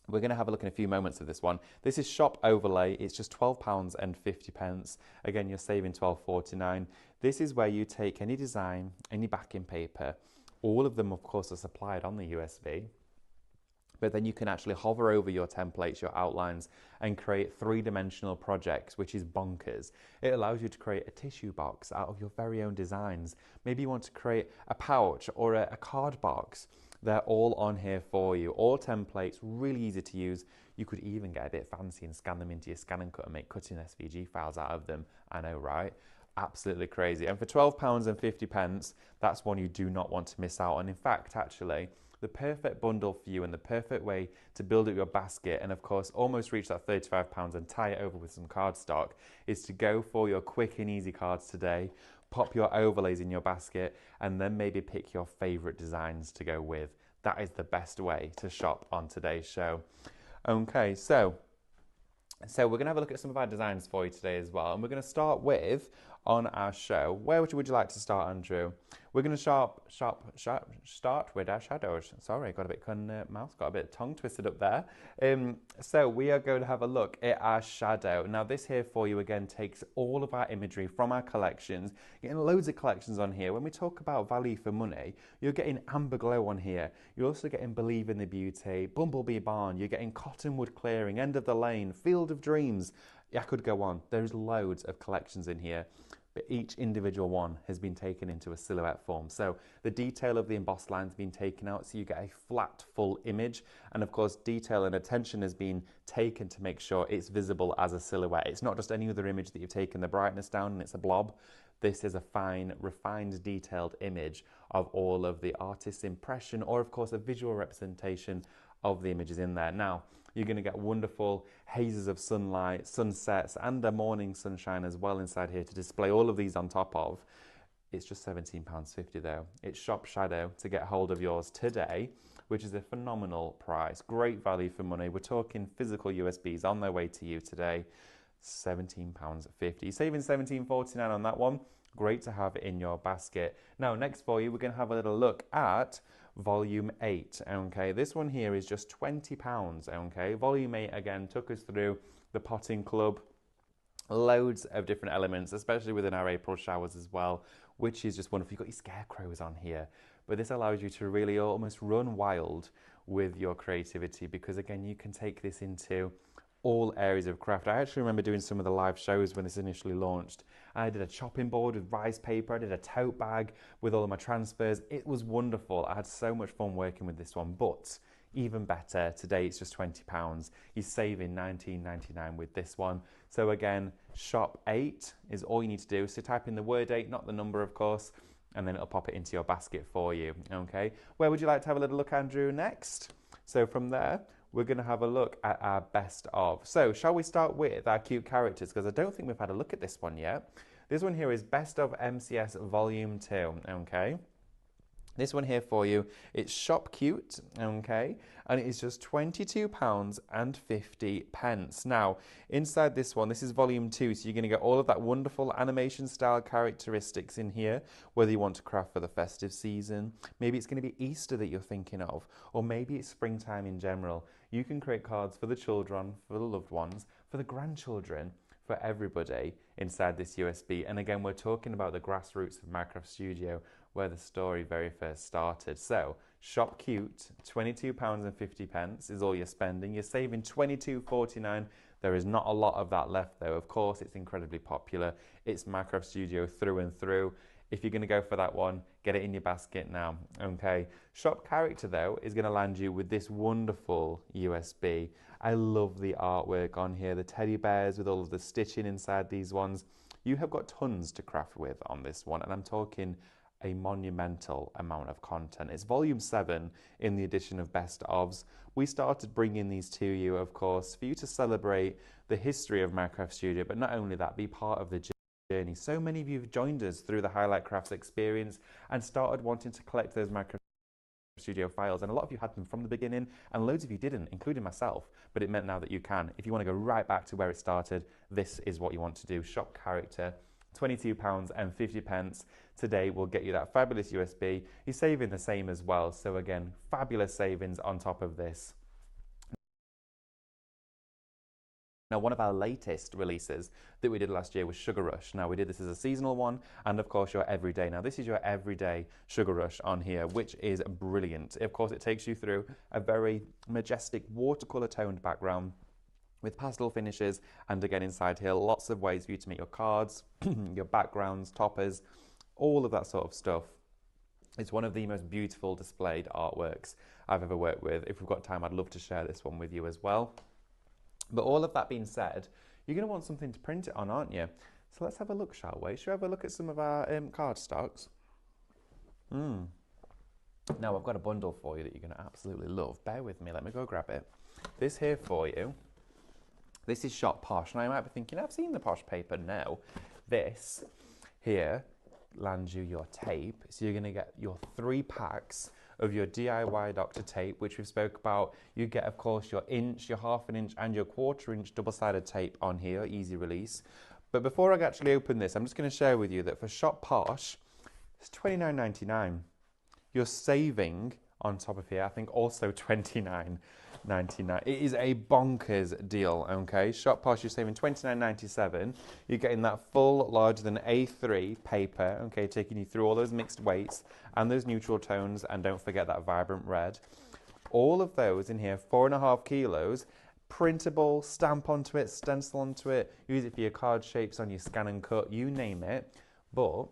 We're going to have a look in a few moments of this one. This is Shop Overlay. It's just £12.50. Again, you're saving £12.49. This is where you take any design, any backing paper. All of them, of course, are supplied on the USB. But then you can actually hover over your templates, your outlines, and create three-dimensional projects, which is bonkers. It allows you to create a tissue box out of your very own designs. Maybe you want to create a pouch or a card box. They're all on here for you. All templates, really easy to use. You could even get a bit fancy and scan them into your scan and cut and make cutting SVG files out of them. I know, right? Absolutely crazy. And for £12.50, that's one you do not want to miss out on. In fact, actually, the perfect bundle for you and the perfect way to build up your basket and of course almost reach that £35 and tie it over with some cardstock is to go for your quick and easy cards today, pop your overlays in your basket and then maybe pick your favorite designs to go with. that is the best way to shop on today's show. Okay, so we're going to have a look at some of our designs for you today as well. And we're going to start with, on our show, where would you like to start, Andrew? We're going to start with our shadows. Sorry, got a bit mouth got a bit tongue twisted up there. So we are going to have a look at our shadow. Now this here for you again takes all of our imagery from our collections. You're getting loads of collections on here. When we talk about value for money, you're getting Amber Glow on here. You're also getting Believe in the Beauty, Bumblebee Barn. You're getting Cottonwood Clearing, End of the Lane, Field of Dreams. I could go on. There's loads of collections in here, but each individual one has been taken into a silhouette form. So the detail of the embossed line's been taken out, so you get a flat, full image. And of course, detail and attention has been taken to make sure it's visible as a silhouette. It's not just any other image that you've taken the brightness down and it's a blob. This is a fine, refined, detailed image of all of the artist's impression, or of course, a visual representation of the images in there. Now, you're going to get wonderful hazes of sunlight, sunsets, and a morning sunshine as well inside here to display all of these on top of. It's just £17.50 though. It's Shop Shadow to get hold of yours today, which is a phenomenal price. Great value for money. We're talking physical USBs on their way to you today. £17.50. You're saving £17.49 on that one. Great to have in your basket. Now, next for you, we're going to have a little look at Volume 8, okay? This one here is just £20, okay? Volume 8, again, took us through the potting club, loads of different elements, especially within our April showers as well, which is just wonderful. You've got your scarecrows on here, but this allows you to really almost run wild with your creativity because, again, you can take this into all areas of craft. I actually remember doing some of the live shows when this initially launched. I did a chopping board with rice paper. I did a tote bag with all of my transfers. It was wonderful. I had so much fun working with this one, but even better, today it's just £20. You're saving £19.99 with this one. So again, Shop 8 is all you need to do. So type in the word 8, not the number, of course, and then it'll pop it into your basket for you, okay? Where would you like to have a little look, Andrew, next? So from there, we're going to have a look at our best of. So shall we start with our cute characters? Because I don't think we've had a look at this one yet. This one here is Best of MCS Volume 2, okay? This one here for you, it's Shop Cute, okay? And it is just £22.50. Now, inside this one, this is Volume 2, so you're going to get all of that wonderful animation style characteristics in here, whether you want to craft for the festive season, maybe it's going to be Easter that you're thinking of, or maybe it's springtime in general. You can create cards for the children, for the loved ones, for the grandchildren, for everybody inside this USB. And again, we're talking about the grassroots of Minecraft Studio, where the story very first started. So, Shop Cute, £22.50 is all you're spending. You're saving £22.49. There is not a lot of that left though. Of course, it's incredibly popular. It's Minecraft Studio through and through. If you're going to go for that one, get it in your basket now, okay? Shop Character, though, is going to land you with this wonderful USB. I love the artwork on here, the teddy bears with all of the stitching inside these ones. You have got tons to craft with on this one, and I'm talking a monumental amount of content. It's Volume 7 in the edition of Best Ofs. We started bringing these to you, of course, for you to celebrate the history of Minecraft Studio, but not only that, be part of the journey. So many of you have joined us through the Highlight Crafts experience and started wanting to collect those Minecraft Studio files, and a lot of you had them from the beginning and loads of you didn't, including myself, but it meant now that you can. If you want to go right back to where it started, this is what you want to do. Shop Character, £22.50. Today will get you that fabulous USB. You're saving the same as well, so again, fabulous savings on top of this. Now, one of our latest releases that we did last year was Sugar Rush. Now, we did this as a seasonal one, and of course, your everyday. Now, this is your everyday Sugar Rush on here, which is brilliant. Of course, it takes you through a very majestic watercolor toned background with pastel finishes, and again, inside here, lots of ways for you to make your cards, your backgrounds, toppers, all of that sort of stuff. It's one of the most beautiful displayed artworks I've ever worked with. If we've got time, I'd love to share this one with you as well. But all of that being said, you're going to want something to print it on, aren't you? So let's have a look, shall we? Should we have a look at some of our card stocks? Now, I've got a bundle for you that you're going to absolutely love. Bear with me. Let me go grab it. This here for you, this is Shop Posh. Now, you might be thinking, I've seen the Posh paper. No. This here lands you your tape. So you're going to get your 3 packs of your DIY Dr. tape, which we've spoke about. You get, of course, your inch, your half an inch and your quarter inch double-sided tape on here, easy release. But before I actually open this, I'm just going to share with you that for Shop Posh, it's $29.99. You're saving on top of here, I think also $29.99. It is a bonkers deal, okay? Shop Posh, you're saving $29.97. You're getting that full larger than A3 paper, okay, taking you through all those mixed weights and those neutral tones, and don't forget that vibrant red. All of those in here, 4.5 kilos, printable, stamp onto it, stencil onto it, use it for your card shapes on your scan and cut, you name it, but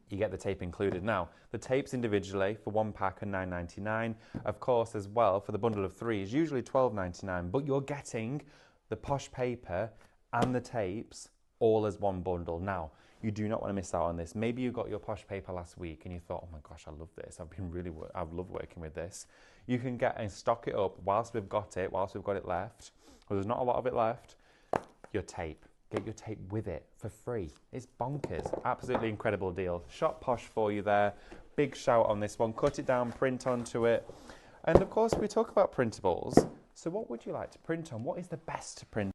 you get the tape included. Now, the tapes individually for one pack are $9.99. Of course, as well, for the bundle of 3 is usually $12.99, but you're getting the Posh paper and the tapes all as one bundle. Now, you do not want to miss out on this. Maybe you got your Posh paper last week and you thought, oh my gosh, I love this. I've loved working with this. You can get and stock it up whilst we've got it left. Well, there's not a lot of it left. Your tape. Get your tape with it for free. It's bonkers. Absolutely incredible deal. Shop Posh for you there. Big shout on this one. Cut it down, print onto it. And of course, we talk about printables. So what would you like to print on? What is the best to print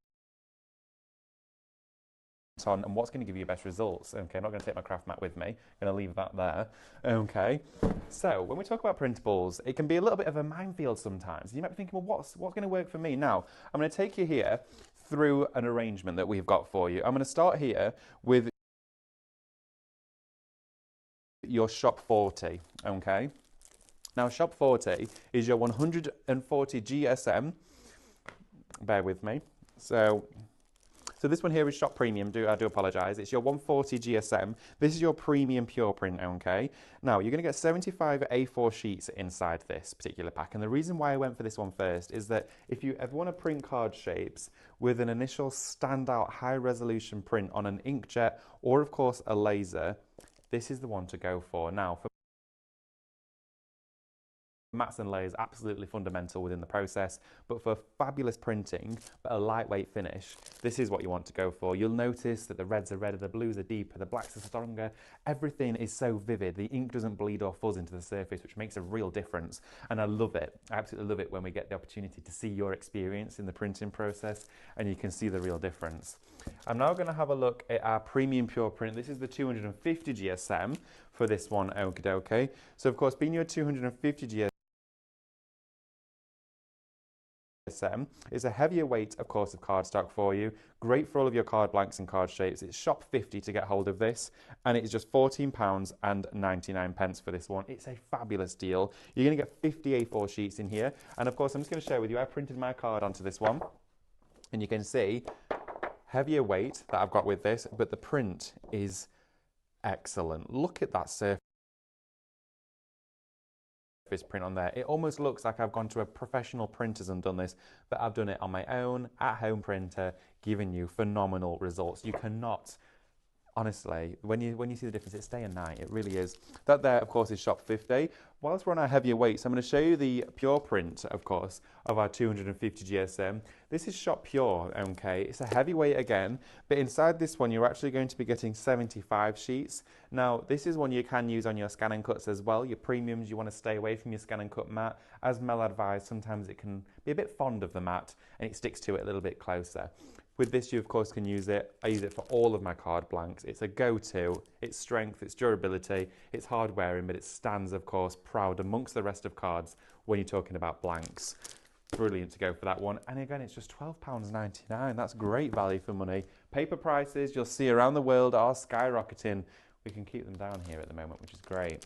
on, and what's going to give you best results? Okay, I'm not going to take my craft mat with me. I'm going to leave that there. Okay, so when we talk about printables, it can be a little bit of a minefield sometimes. You might be thinking, well, what's going to work for me? Now, I'm going to take you here through an arrangement that we've got for you. I'm going to start here with your Shop 40, okay? Now, Shop 40 is your 140 GSM. Bear with me. So this one here is Shop Premium, I do apologise. It's your 140 GSM. This is your premium pure print, okay? Now, you're going to get 75 A4 sheets inside this particular pack. And the reason why I went for this one first is that if you ever want to print card shapes with an initial standout high resolution print on an inkjet or, of course, a laser, this is the one to go for. Now, for mats and layers, absolutely fundamental within the process, but for fabulous printing but a lightweight finish, this is what you want to go for. You'll notice that the reds are redder, the blues are deeper, the blacks are stronger. Everything is so vivid. The ink doesn't bleed or fuzz into the surface, which makes a real difference, and I love it. I absolutely love it when we get the opportunity to see your experience in the printing process and you can see the real difference. I'm now going to have a look at our premium pure print. This is the 250 GSM for this one, okay. So of course, being your 250 GSM, it's a heavier weight, of course, of cardstock for you. Great for all of your card blanks and card shapes. It's Shop 50 to get hold of this, and it is just £14.99 for this one. It's a fabulous deal. You're going to get 50 A4 sheets in here, and of course, I'm just going to share with you, I printed my card onto this one, and you can see heavier weight that I've got with this, but the print is excellent. Look at that surface print on there. It almost looks like I've gone to a professional printers and done this, but I've done it on my own at-home printer, giving you phenomenal results. You cannot, honestly, when you see the difference, it's day and night. It really is. That there, of course, is Shop 50. Whilst we're on our heavier weights, I'm going to show you the pure print, of course, of our 250 GSM. This is Shop Pure, okay? It's a heavyweight again, but inside this one, you're actually going to be getting 75 sheets. Now, this is one you can use on your scan and cuts as well. Your premiums, you want to stay away from your scan and cut mat. As Mel advised, sometimes it can be a bit fond of the mat and it sticks to it a little bit closer. With this, you of course can use it. I use it for all of my card blanks. It's a go-to. It's strength, it's durability, it's hard wearing, but it stands, of course, proud amongst the rest of cards when you're talking about blanks. Brilliant to go for that one. And again, it's just £12.99. That's great value for money. Paper prices, you'll see around the world, are skyrocketing. We can keep them down here at the moment, which is great.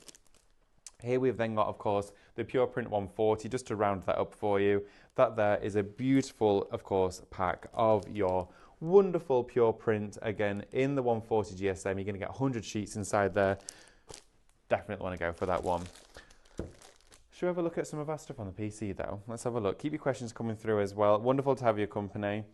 Here we've then got, of course, the Pure Print 140, just to round that up for you. That there is a beautiful, of course, pack of your wonderful Pure Print. Again, in the 140 GSM, you're going to get 100 sheets inside there. Definitely want to go for that one. Should we have a look at some of our stuff on the PC, though? Let's have a look. Keep your questions coming through as well. Wonderful to have your company.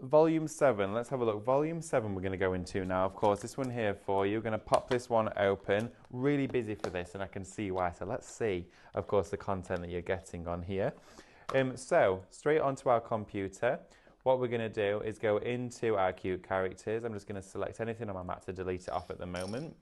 Volume 7, let's have a look. Volume 7 we're going to go into now. Of course, this one here for you. We're going to pop this one open. Really busy for this, and I can see why. So let's see, of course, the content that you're getting on here. So, straight onto our computer. What we're going to do is go into our cute characters. I'm just going to select anything on my mat to delete it off at the moment.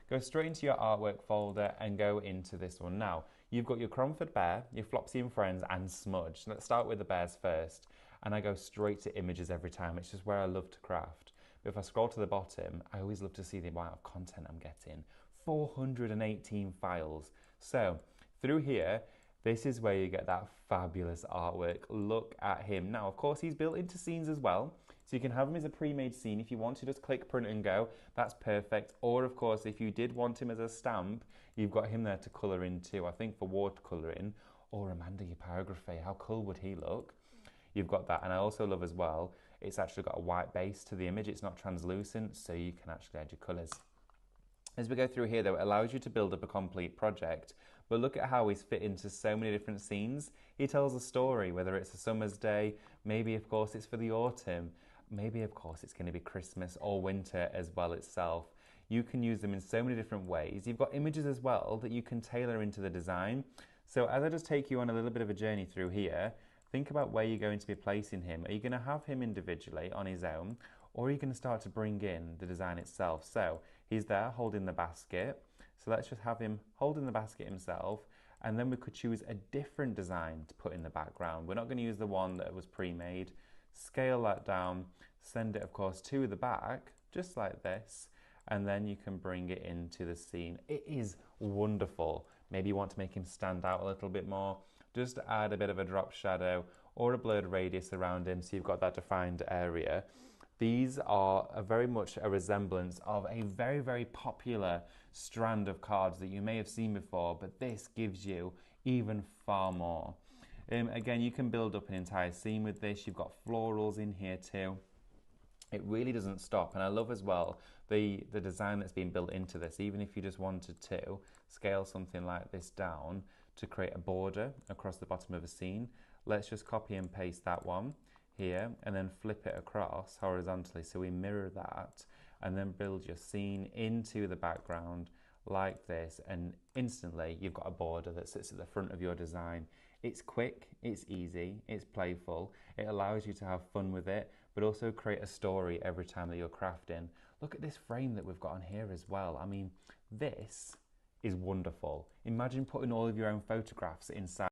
go straight into your artwork folder and go into this one. Now, you've got your Cromford Bear, your Flopsy and Friends, and Smudge. Let's start with the bears first. And I go straight to images every time. It's just where I love to craft. But if I scroll to the bottom, I always love to see the amount of content I'm getting. 418 files. So through here, this is where you get that fabulous artwork. Look at him. Now, of course, he's built into scenes as well. So you can have him as a pre-made scene. If you want to just click print and go, that's perfect. Or of course, if you did want him as a stamp, you've got him there to colour in too. I think for watercolouring, or Amanda, your paragraphy, how cool would he look? You've got that. And I also love as well, it's actually got a white base to the image. It's not translucent, so you can actually add your colours. As we go through here though, it allows you to build up a complete project. But look at how he's fit into so many different scenes. He tells a story, whether it's a summer's day, maybe of course it's for the autumn, maybe of course it's going to be Christmas or winter as well itself. You can use them in so many different ways. You've got images as well that you can tailor into the design. So as I just take you on a little bit of a journey through here, think about where you're going to be placing him. Are you going to have him individually on his own, or are you going to start to bring in the design itself? So he's there holding the basket. So let's just have him holding the basket himself, and then we could choose a different design to put in the background. We're not going to use the one that was pre-made. Scale that down, send it of course to the back, just like this, and then you can bring it into the scene. It is wonderful. Maybe you want to make him stand out a little bit more. Just add a bit of a drop shadow or a blurred radius around him so you've got that defined area. These are very much a resemblance of a very, very popular strand of cards that you may have seen before, but this gives you even far more. Again, you can build up an entire scene with this. You've got florals in here too. It really doesn't stop, and I love as well the design that's been built into this. Even if you just wanted to scale something like this down to create a border across the bottom of a scene, let's just copy and paste that one here and then flip it across horizontally so we mirror that, and then build your scene into the background like this, and instantly you've got a border that sits at the front of your design. It's quick, it's easy, it's playful, it allows you to have fun with it, but also create a story every time that you're crafting. Look at this frame that we've got on here as well. I mean, this is wonderful. Imagine putting all of your own photographs inside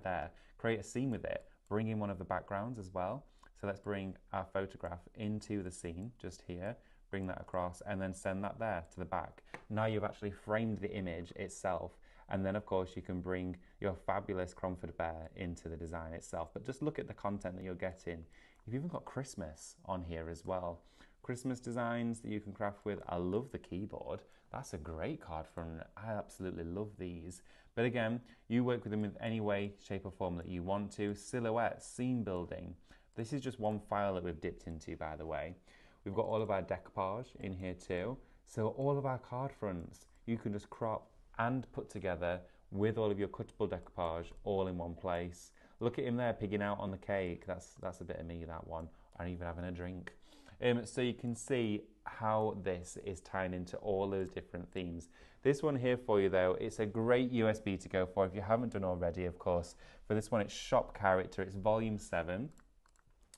there. Create a scene with it. Bring in one of the backgrounds as well. So let's bring our photograph into the scene just here. Bring that across and then send that there to the back. Now you've actually framed the image itself. And then of course you can bring your fabulous Cromford Bear into the design itself. But just look at the content that you're getting. You've even got Christmas on here as well. Christmas designs that you can craft with. I love the keyboard. That's a great card front. I absolutely love these. But again, you work with them in any way, shape or form that you want to. Silhouette, scene building. This is just one file that we've dipped into, by the way. We've got all of our decoupage in here too. So all of our card fronts, you can just crop and put together with all of your cuttable decoupage all in one place. Look at him there pigging out on the cake. That's a bit of me, that one. And even having a drink. So you can see how this is tying into all those different themes. This one here for you though, it's a great USB to go for if you haven't done already, of course. For this one, it's Shop Character, it's volume 7.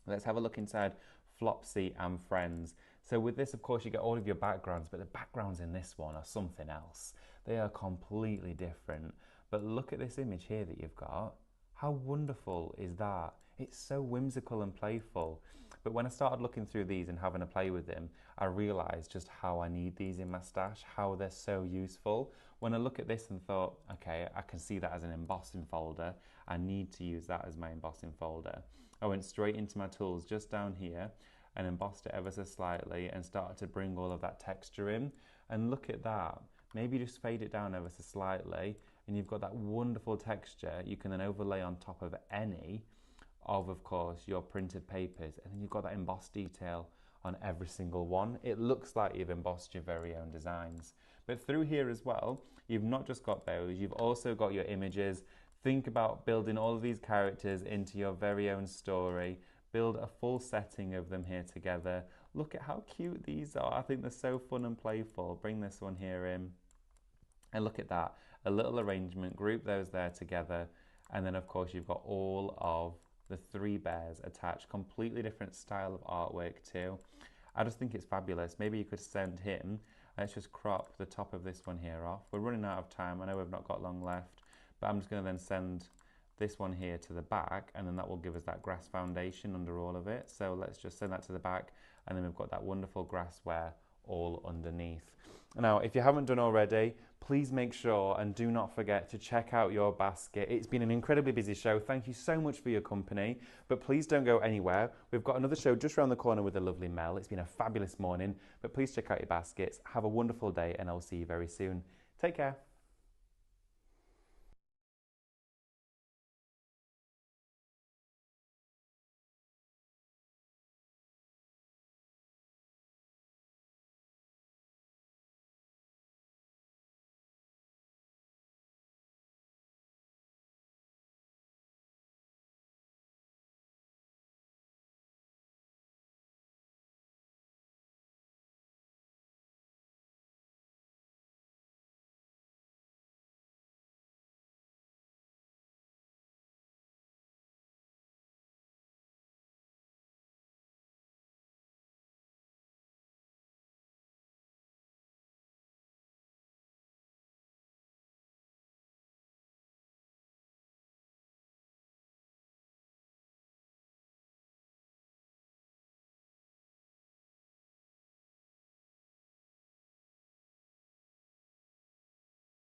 Let's have a look inside Flopsy and Friends. So with this, of course, you get all of your backgrounds, but the backgrounds in this one are something else. They are completely different. But look at this image here that you've got. How wonderful is that? It's so whimsical and playful. But when I started looking through these and having a play with them, I realised just how I need these in my stash, how they're so useful. When I look at this and thought, okay, I can see that as an embossing folder. I need to use that as my embossing folder. I went straight into my tools just down here and embossed it ever so slightly and started to bring all of that texture in. And look at that. Maybe just fade it down ever so slightly and you've got that wonderful texture you can then overlay on top of any of course, your printed papers, and then you've got that embossed detail on every single one. It looks like you've embossed your very own designs. But through here as well, you've not just got those, you've also got your images. Think about building all of these characters into your very own story. Build a full setting of them here together. Look at how cute these are. I think they're so fun and playful. Bring this one here in. And look at that, a little arrangement, group those there together. And then of course you've got all of the 3 bears attached, completely different style of artwork too. I just think it's fabulous. Maybe you could send him. Let's just crop the top of this one here off. We're running out of time. I know we've not got long left, but I'm just going to then send this one here to the back, and then that will give us that grass foundation under all of it. So let's just send that to the back, and then we've got that wonderful grass wear all underneath. Now, if you haven't done already, please make sure and do not forget to check out your basket. It's been an incredibly busy show. Thank you so much for your company, but please don't go anywhere. We've got another show just around the corner with the lovely Mel. It's been a fabulous morning, but please check out your baskets. Have a wonderful day, and I'll see you very soon. Take care.